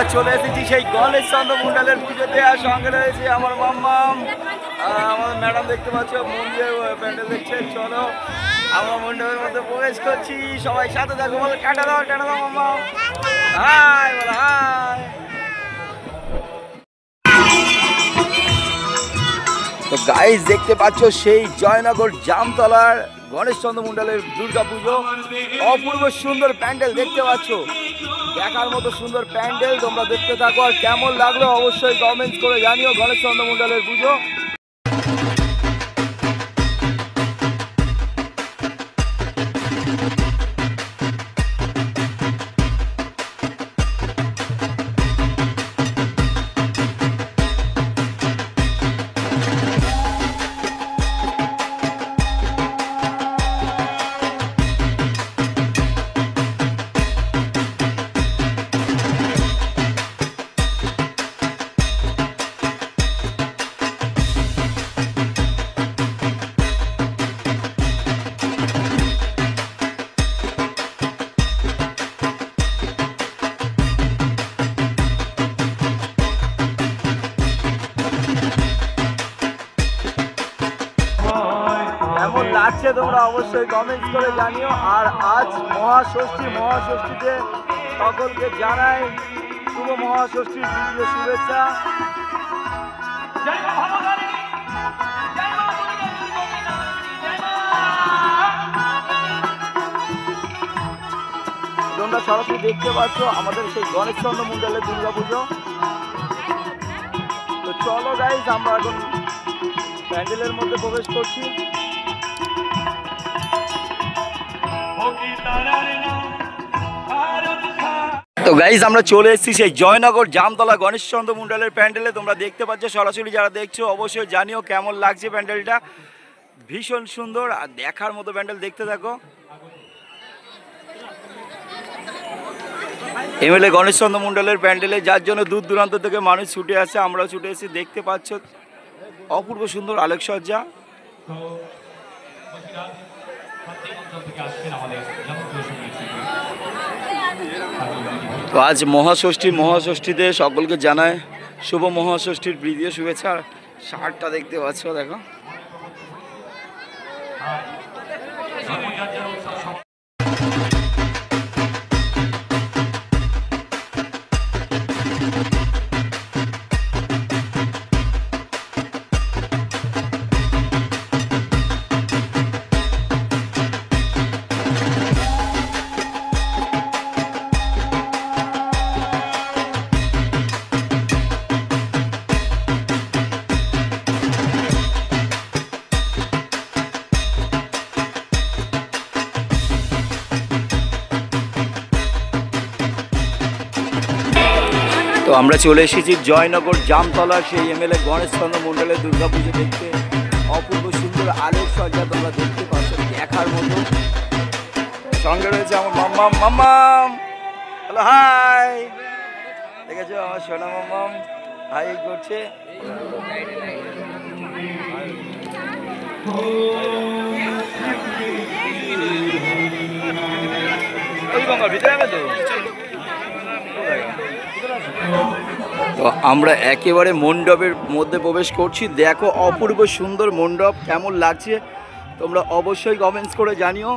আমরা চলে এসেছি সেই গণেশ চন্দ্র মন্ডলের পুজোতে, আর সঙ্গে রয়েছে আমার মাম্মাম, আমাদের ম্যাডাম দেখতে পাচ্ছ মন্দিরের প্যান্ডেল দেখছে। চলো আমরা মন্ডপের মধ্যে প্রবেশ করছি, সবাই সাথে থাকো, বলো টাটা দাও মাম্মাম, হাই বলো হাই। তো গাইস দেখতে পাচ্ছ সেই জয়নগর জামতলার গণেশ চন্দ্র মন্ডলের দুর্গা পুজো, অপূর্ব সুন্দর প্যান্ডেল দেখতে পাচ্ছ, দেখার মতো সুন্দর প্যান্ডেল। তোমরা দেখতে থাকো, আর কেমন লাগলো অবশ্যই কমেন্টস করে জানিও গণেশ চন্দ্র মন্ডলের পুজো। কেমন লাগছে তোমরা অবশ্যই কমেন্টস করে জানিও। আর আজ মহাষষ্ঠীতে সকলকে জানাই শুভ মহাষষ্ঠীর দ্বিতীয় শুভেচ্ছা। তোমরা সরাসরি দেখতে পাচ্ছ আমাদের সেই গণেশ চন্দ্র মন্ডলের দুর্গা পুজো। তো চলো গাইস, আমরা এখন প্যান্ডেলের মধ্যে প্রবেশ করছি। তো গাইস আমরা চলে এসেছি সেই জয়নগর জামতলা গণেশ চন্দ্র মন্ডলের প্যান্ডেলে। তোমরা দেখতে পাচ্ছ সরাসরি, যারা দেখছো অবশ্যই জানিও কেমন লাগছে প্যান্ডেলটা, ভীষণ সুন্দর আর দেখার মতো প্যান্ডেল। দেখতে থাকো। এমএলএ গণেশ চন্দ্র মন্ডলের প্যান্ডেলে, যার জন্য দূর দূরান্ত থেকে মানুষ ছুটে আসে, আমরাও ছুটে এসেছি। দেখতে পাচ্ছ অপূর্ব সুন্দর আলোকসজ্জা। তো আজ মহাষষ্ঠীতে সকলকে জানায় শুভ মহাষষ্ঠীর প্রীতীয় শুভেচ্ছা। শার্টটা দেখতে পাচ্ছ, দেখো। তো আমরা চলে এসেছি জয়নগর জামতলা সেই এমএলএ গণেশ চন্দ্র মন্ডলের দুর্গা পুজো দেখতে। অপূর্ব সুন্দর আলোকসজ্জা তোমরা দেখতে পাচ্ছ, দেখার মতো। সঙ্গে রয়েছে আমার মাম্মাম, হ্যালো হাই, দেখেছো আমার সোনা মাম্মাম হাই করছে। তো আমরা একেবারে মণ্ডপের মধ্যে প্রবেশ করছি। দেখো অপূর্ব সুন্দর মণ্ডপ, কেমন লাগছে তোমরা অবশ্যই কমেন্টস করে জানিও।